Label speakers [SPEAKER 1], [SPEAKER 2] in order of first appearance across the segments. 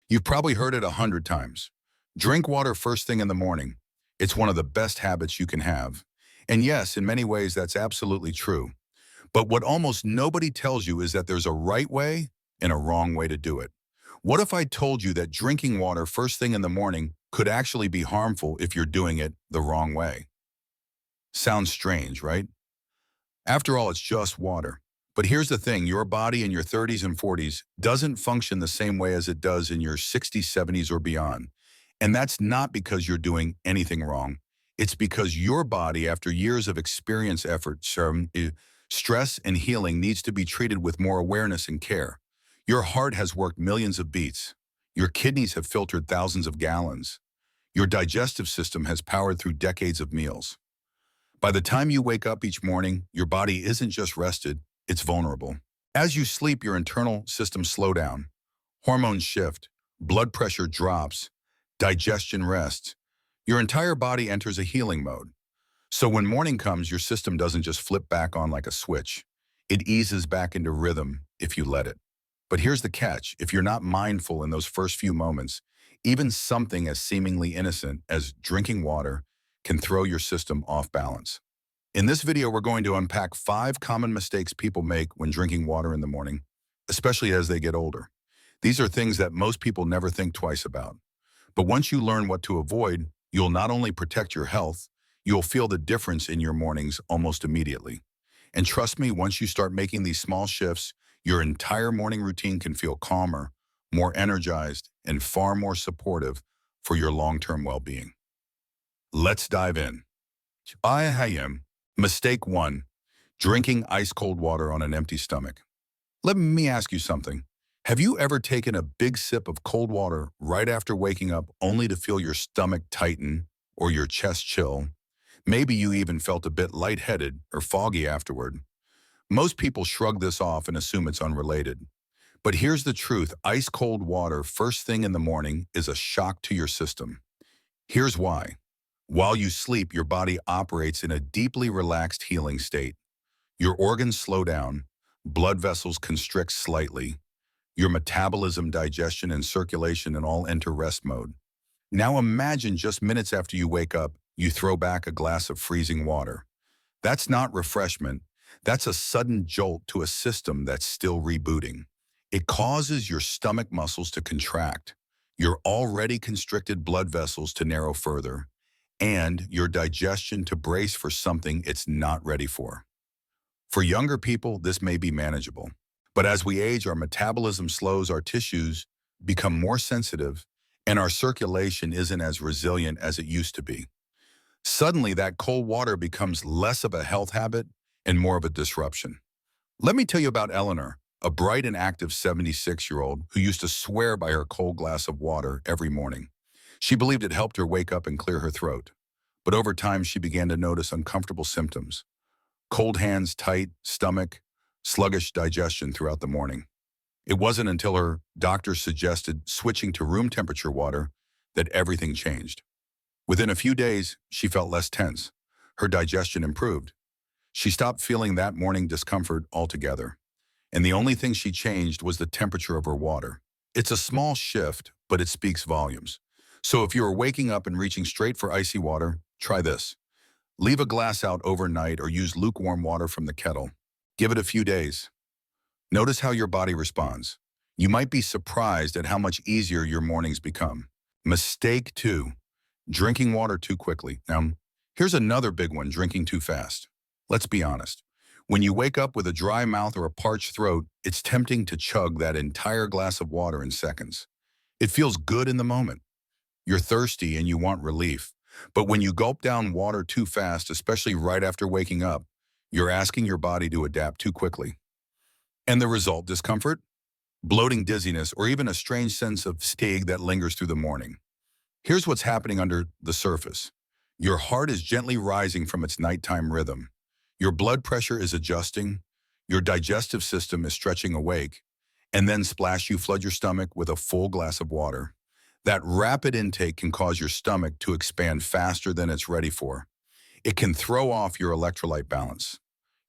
[SPEAKER 1] You've probably heard it 100 times. Drink water first thing in the morning. It's one of the best habits you can have. And yes, in many ways, that's absolutely true. But what almost nobody tells you is that there's a right way and a wrong way to do it. What if I told you that drinking water first thing in the morning could actually be harmful if you're doing it the wrong way? Sounds strange, right? After all, it's just water. But here's the thing, your body in your 30s and 40s doesn't function the same way as it does in your 60s, 70s, or beyond. And that's not because you're doing anything wrong. It's because your body, after years of experience, effort, stress, and healing, needs to be treated with more awareness and care. Your heart has worked millions of beats. Your kidneys have filtered thousands of gallons. Your digestive system has powered through decades of meals. By the time you wake up each morning, your body isn't just rested, it's vulnerable. As you sleep, your internal systems slow down. Hormones shift, blood pressure drops, digestion rests. Your entire body enters a healing mode. So when morning comes, your system doesn't just flip back on like a switch. It eases back into rhythm if you let it. But here's the catch. If you're not mindful in those first few moments, even something as seemingly innocent as drinking water can throw your system off balance. In this video, we're going to unpack 5 common mistakes people make when drinking water in the morning, especially as they get older. These are things that most people never think twice about. But once you learn what to avoid, you'll not only protect your health, you'll feel the difference in your mornings almost immediately. And trust me, once you start making these small shifts, your entire morning routine can feel calmer, more energized, and far more supportive for your long-term well-being. Let's dive in. I am. Mistake 1, drinking ice-cold water on an empty stomach. Let me ask you something. Have you ever taken a big sip of cold water right after waking up only to feel your stomach tighten or your chest chill? Maybe you even felt a bit lightheaded or foggy afterward. Most people shrug this off and assume it's unrelated. But here's the truth, ice-cold water first thing in the morning is a shock to your system. Here's why. While you sleep, your body operates in a deeply relaxed healing state. Your organs slow down, blood vessels constrict slightly, your metabolism, digestion, and circulation and all enter rest mode. Now imagine just minutes after you wake up, you throw back a glass of freezing water. That's not refreshment. That's a sudden jolt to a system that's still rebooting. It causes your stomach muscles to contract, your already constricted blood vessels to narrow further, and your digestion to brace for something it's not ready for. For younger people, this may be manageable. But as we age, our metabolism slows, our tissues become more sensitive, and our circulation isn't as resilient as it used to be. Suddenly, that cold water becomes less of a health habit and more of a disruption. Let me tell you about Eleanor, a bright and active 76-year-old who used to swear by her cold glass of water every morning. She believed it helped her wake up and clear her throat. But over time, she began to notice uncomfortable symptoms. Cold hands, tight stomach, sluggish digestion throughout the morning. It wasn't until her doctor suggested switching to room temperature water that everything changed. Within a few days, she felt less tense. Her digestion improved. She stopped feeling that morning discomfort altogether. And the only thing she changed was the temperature of her water. It's a small shift, but it speaks volumes. So if you are waking up and reaching straight for icy water, try this. Leave a glass out overnight or use lukewarm water from the kettle. Give it a few days. Notice how your body responds. You might be surprised at how much easier your mornings become. Mistake 2, drinking water too quickly. Now, here's another big one, drinking too fast. Let's be honest. When you wake up with a dry mouth or a parched throat, it's tempting to chug that entire glass of water in seconds. It feels good in the moment. You're thirsty and you want relief. But when you gulp down water too fast, especially right after waking up, you're asking your body to adapt too quickly. And the result, discomfort, bloating, dizziness, or even a strange sense of fatigue that lingers through the morning. Here's what's happening under the surface. Your heart is gently rising from its nighttime rhythm. Your blood pressure is adjusting. Your digestive system is stretching awake. And then splash, you flood your stomach with a full glass of water. That rapid intake can cause your stomach to expand faster than it's ready for. It can throw off your electrolyte balance.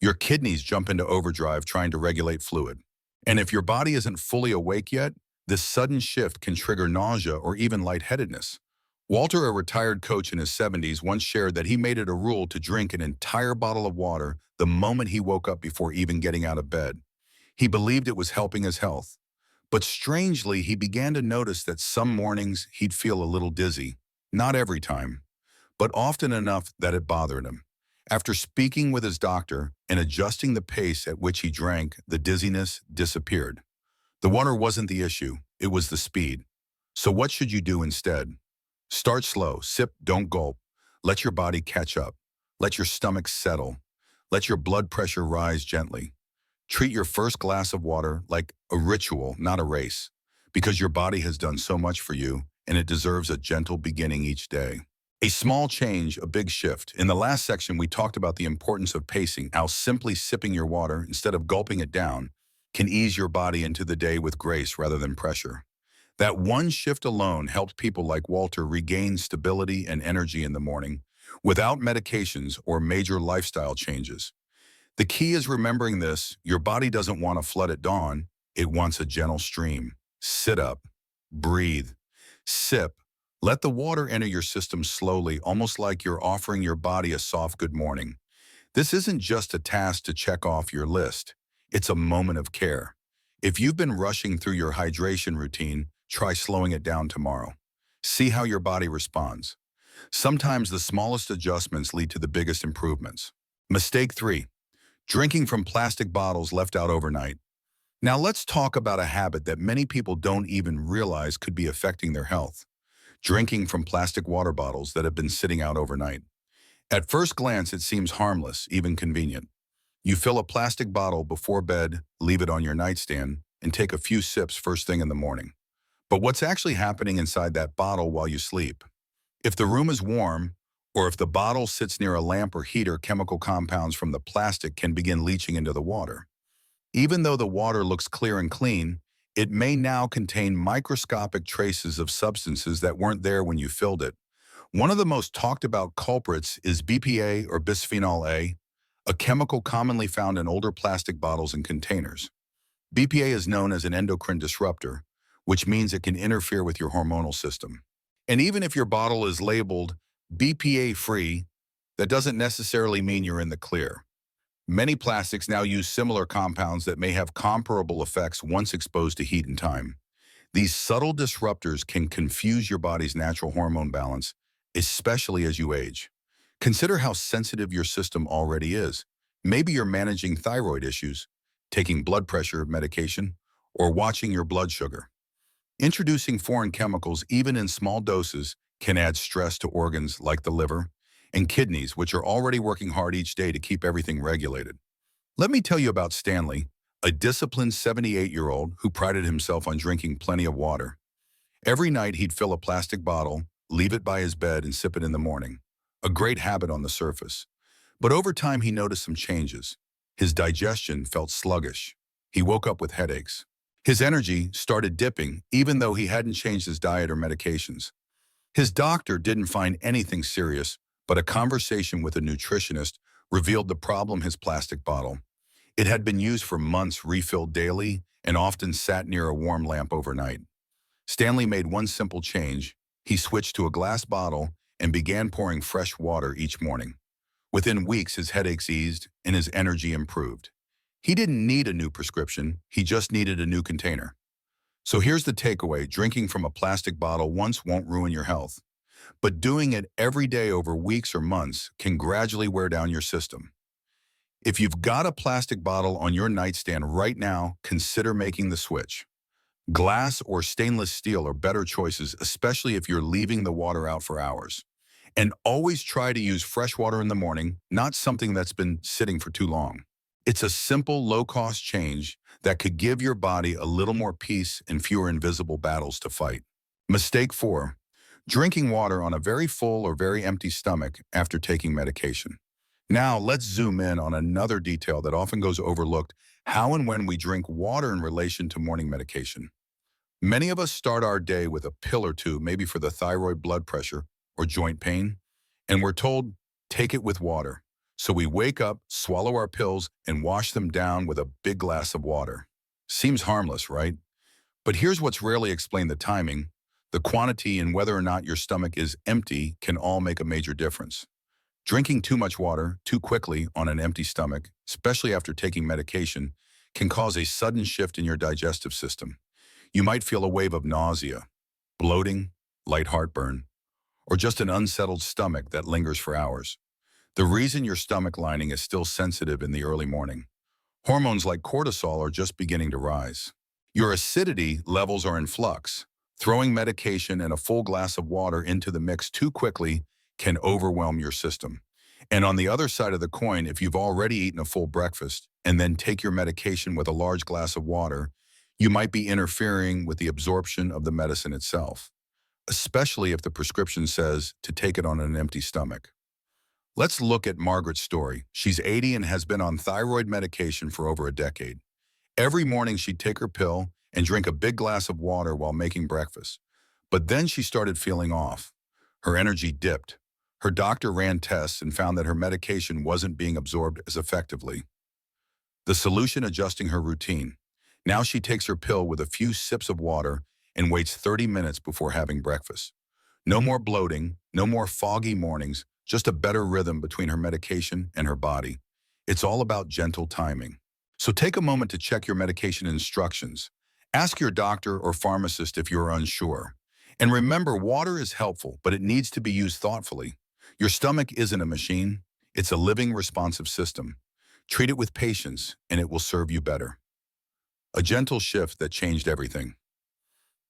[SPEAKER 1] Your kidneys jump into overdrive trying to regulate fluid. And if your body isn't fully awake yet, This sudden shift can trigger nausea or even lightheadedness. Walter, a retired coach in his 70s, once shared that he made it a rule to drink an entire bottle of water the moment he woke up before even getting out of bed. He believed it was helping his health. But strangely, he began to notice that some mornings he'd feel a little dizzy. Not every time, but often enough that it bothered him. After speaking with his doctor and adjusting the pace at which he drank, the dizziness disappeared. The water wasn't the issue, it was the speed. So what should you do instead? Start slow, sip, don't gulp. Let your body catch up. Let your stomach settle. Let your blood pressure rise gently. Treat your first glass of water like a ritual, not a race, because your body has done so much for you and it deserves a gentle beginning each day. A small change, a big shift. In the last section, we talked about the importance of pacing, how simply sipping your water instead of gulping it down can ease your body into the day with grace rather than pressure. That one shift alone helped people like Walter regain stability and energy in the morning without medications or major lifestyle changes. The key is remembering this: your body doesn't want a flood at dawn, it wants a gentle stream. Sit up, breathe, sip. Let the water enter your system slowly, almost like you're offering your body a soft good morning. This isn't just a task to check off your list. It's a moment of care. If you've been rushing through your hydration routine, try slowing it down tomorrow. See how your body responds. Sometimes the smallest adjustments lead to the biggest improvements. Mistake 3. Drinking from plastic bottles left out overnight. Now let's talk about a habit that many people don't even realize could be affecting their health. Drinking from plastic water bottles that have been sitting out overnight. At first glance, it seems harmless, even convenient. You fill a plastic bottle before bed, leave it on your nightstand, and take a few sips first thing in the morning. But what's actually happening inside that bottle while you sleep? If the room is warm, or if the bottle sits near a lamp or heater, chemical compounds from the plastic can begin leaching into the water. Even though the water looks clear and clean, it may now contain microscopic traces of substances that weren't there when you filled it. One of the most talked about culprits is BPA or bisphenol A, a chemical commonly found in older plastic bottles and containers. BPA is known as an endocrine disruptor, which means it can interfere with your hormonal system. And even if your bottle is labeled BPA-free, that doesn't necessarily mean you're in the clear. Many plastics now use similar compounds that may have comparable effects once exposed to heat and time. These subtle disruptors can confuse your body's natural hormone balance, especially as you age. Consider how sensitive your system already is. Maybe you're managing thyroid issues, taking blood pressure medication, or watching your blood sugar. Introducing foreign chemicals, even in small doses, can add stress to organs like the liver and kidneys, which are already working hard each day to keep everything regulated. Let me tell you about Stanley, a disciplined 78-year-old who prided himself on drinking plenty of water. Every night he'd fill a plastic bottle, leave it by his bed, and sip it in the morning. A great habit on the surface. But over time he noticed some changes. His digestion felt sluggish. He woke up with headaches. His energy started dipping, even though he hadn't changed his diet or medications. His doctor didn't find anything serious, but a conversation with a nutritionist revealed the problem: his plastic bottle. It had been used for months, refilled daily, and often sat near a warm lamp overnight. Stanley made one simple change. He switched to a glass bottle and began pouring fresh water each morning. Within weeks, his headaches eased and his energy improved. He didn't need a new prescription, he just needed a new container. So here's the takeaway: drinking from a plastic bottle once won't ruin your health, but doing it every day over weeks or months can gradually wear down your system. If you've got a plastic bottle on your nightstand right now, consider making the switch. Glass or stainless steel are better choices, especially if you're leaving the water out for hours. And always try to use fresh water in the morning, not something that's been sitting for too long. It's a simple, low-cost change that could give your body a little more peace and fewer invisible battles to fight. Mistake 4. Drinking water on a very full or very empty stomach after taking medication. Now, let's zoom in on another detail that often goes overlooked: how and when we drink water in relation to morning medication. Many of us start our day with a pill or two, maybe for the thyroid, blood pressure, or joint pain, and we're told, take it with water. So we wake up, swallow our pills, and wash them down with a big glass of water. Seems harmless, right? But here's what's rarely explained: the timing, the quantity, and whether or not your stomach is empty can all make a major difference. Drinking too much water too quickly on an empty stomach, especially after taking medication, can cause a sudden shift in your digestive system. You might feel a wave of nausea, bloating, light heartburn, or just an unsettled stomach that lingers for hours. The reason your stomach lining is still sensitive in the early morning. Hormones like cortisol are just beginning to rise. Your acidity levels are in flux. Throwing medication and a full glass of water into the mix too quickly can overwhelm your system. And on the other side of the coin, if you've already eaten a full breakfast and then take your medication with a large glass of water, you might be interfering with the absorption of the medicine itself, especially if the prescription says to take it on an empty stomach. Let's look at Margaret's story. She's 80 and has been on thyroid medication for over a decade. Every morning she'd take her pill and drink a big glass of water while making breakfast. But then she started feeling off. Her energy dipped. Her doctor ran tests and found that her medication wasn't being absorbed as effectively. The solution: adjusting her routine. Now she takes her pill with a few sips of water and waits 30 minutes before having breakfast. No more bloating, no more foggy mornings, just a better rhythm between her medication and her body. It's all about gentle timing. So take a moment to check your medication instructions. Ask your doctor or pharmacist if you're unsure. And remember, water is helpful, but it needs to be used thoughtfully. Your stomach isn't a machine. It's a living, responsive system. Treat it with patience, and it will serve you better. A gentle shift that changed everything.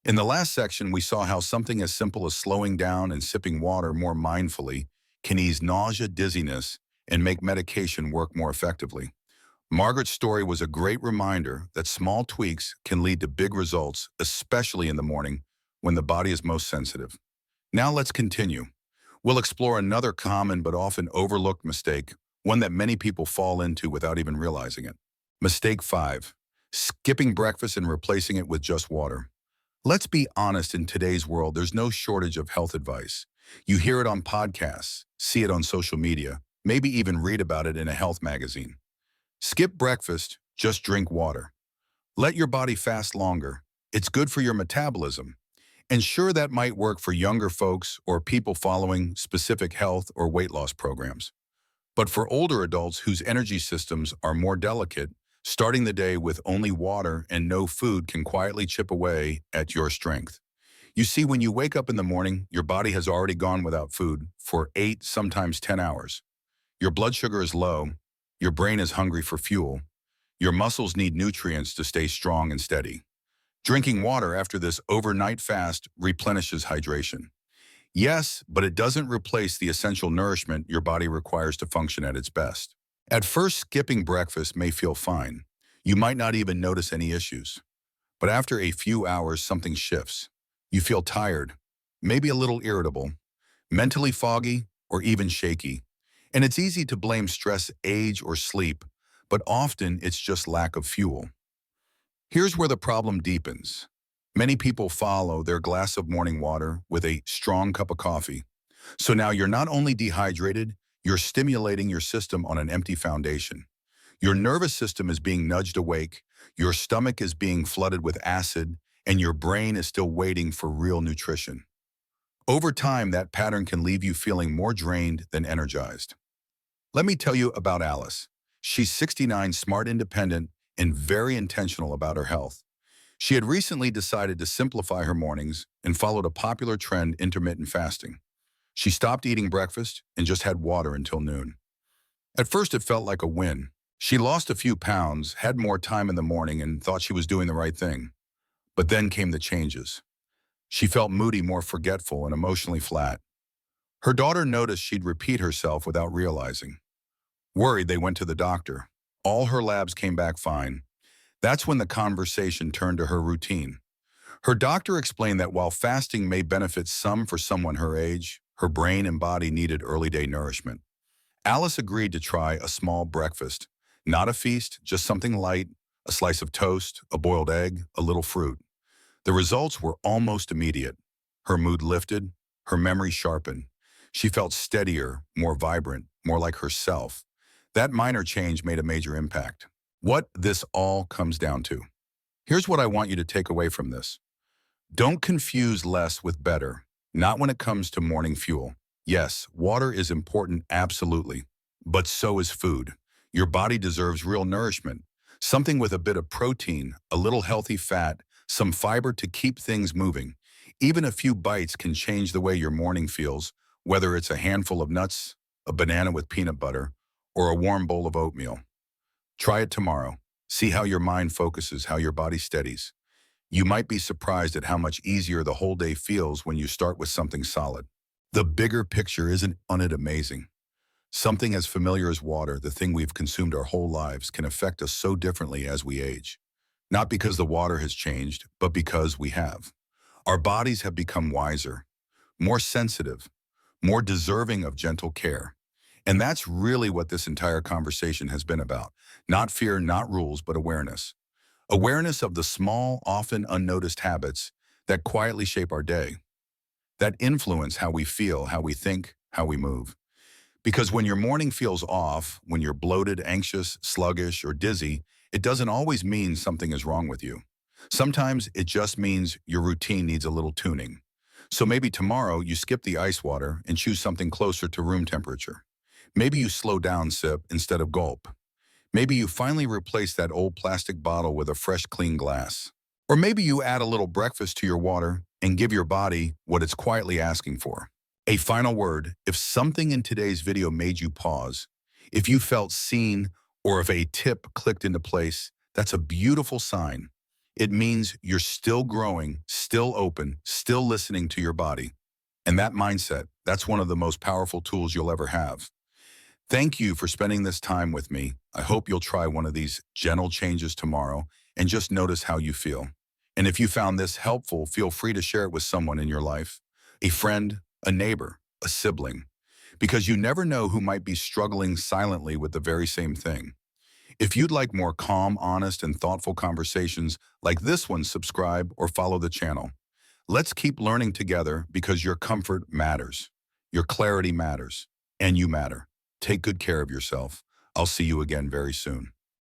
[SPEAKER 1] In the last section, we saw how something as simple as slowing down and sipping water more mindfully can ease nausea, dizziness, and make medication work more effectively. Margaret's story was a great reminder that small tweaks can lead to big results, especially in the morning when the body is most sensitive. Now let's continue. We'll explore another common but often overlooked mistake, one that many people fall into without even realizing it. Mistake 5. Skipping breakfast and replacing it with just water. Let's be honest, in today's world, there's no shortage of health advice. You hear it on podcasts, see it on social media, maybe even read about it in a health magazine. Skip breakfast, just drink water. Let your body fast longer. It's good for your metabolism. And sure, that might work for younger folks or people following specific health or weight loss programs. But for older adults whose energy systems are more delicate, starting the day with only water and no food can quietly chip away at your strength. You see, when you wake up in the morning, your body has already gone without food for 8, sometimes 10 hours. Your blood sugar is low, your brain is hungry for fuel, your muscles need nutrients to stay strong and steady. Drinking water after this overnight fast replenishes hydration. Yes, but it doesn't replace the essential nourishment your body requires to function at its best. At first, skipping breakfast may feel fine. You might not even notice any issues. But after a few hours, something shifts. You feel tired, maybe a little irritable, mentally foggy, or even shaky. And it's easy to blame stress, age, or sleep, but often it's just lack of fuel. Here's where the problem deepens. Many people follow their glass of morning water with a strong cup of coffee. So now you're not only dehydrated, you're stimulating your system on an empty foundation. Your nervous system is being nudged awake, your stomach is being flooded with acid, and your brain is still waiting for real nutrition. Over time, that pattern can leave you feeling more drained than energized. Let me tell you about Alice. She's 69, smart, independent, and very intentional about her health. She had recently decided to simplify her mornings and followed a popular trend: intermittent fasting. She stopped eating breakfast and just had water until noon. At first, it felt like a win. She lost a few pounds, had more time in the morning, and thought she was doing the right thing. But then came the changes. She felt moody, more forgetful, and emotionally flat. Her daughter noticed she'd repeat herself without realizing. Worried, they went to the doctor. All her labs came back fine. That's when the conversation turned to her routine. Her doctor explained that while fasting may benefit some for someone her age, her brain and body needed early day nourishment. Alice agreed to try a small breakfast, not a feast, just something light: a slice of toast, a boiled egg, a little fruit. The results were almost immediate. Her mood lifted, her memory sharpened. She felt steadier, more vibrant, more like herself. That minor change made a major impact. What this all comes down to: Here's what I want you to take away from this. Don't confuse less with better, not when it comes to morning fuel. Yes, water is important, absolutely, but so is food. Your body deserves real nourishment, something with a bit of protein, a little healthy fat, some fiber to keep things moving. Even a few bites can change the way your morning feels, whether it's a handful of nuts, a banana with peanut butter, or a warm bowl of oatmeal. Try it tomorrow. See how your mind focuses, how your body steadies. You might be surprised at how much easier the whole day feels when you start with something solid. The bigger picture isn't it amazing? Something as familiar as water, the thing we've consumed our whole lives, can affect us so differently as we age. Not because the water has changed, but because we have. Our bodies have become wiser, more sensitive, more deserving of gentle care. And that's really what this entire conversation has been about. Not fear, not rules, but awareness. Awareness of the small, often unnoticed habits that quietly shape our day, that influence how we feel, how we think, how we move. Because when your morning feels off, when you're bloated, anxious, sluggish, or dizzy, it doesn't always mean something is wrong with you. Sometimes it just means your routine needs a little tuning. So maybe tomorrow you skip the ice water and choose something closer to room temperature. Maybe you slow down sip instead of gulp. Maybe you finally replace that old plastic bottle with a fresh, clean glass. Or maybe you add a little breakfast to your water and give your body what it's quietly asking for. A final word, if something in today's video made you pause, if you felt seen, or if a tip clicked into place, that's a beautiful sign. It means you're still growing, still open, still listening to your body. And that mindset, that's one of the most powerful tools you'll ever have. Thank you for spending this time with me. I hope you'll try one of these gentle changes tomorrow and just notice how you feel. And if you found this helpful, feel free to share it with someone in your life, a friend, a neighbor, a sibling, because you never know who might be struggling silently with the very same thing. If you'd like more calm, honest, and thoughtful conversations like this one, subscribe or follow the channel. Let's keep learning together because your comfort matters, your clarity matters, and you matter. Take good care of yourself. I'll see you again very soon.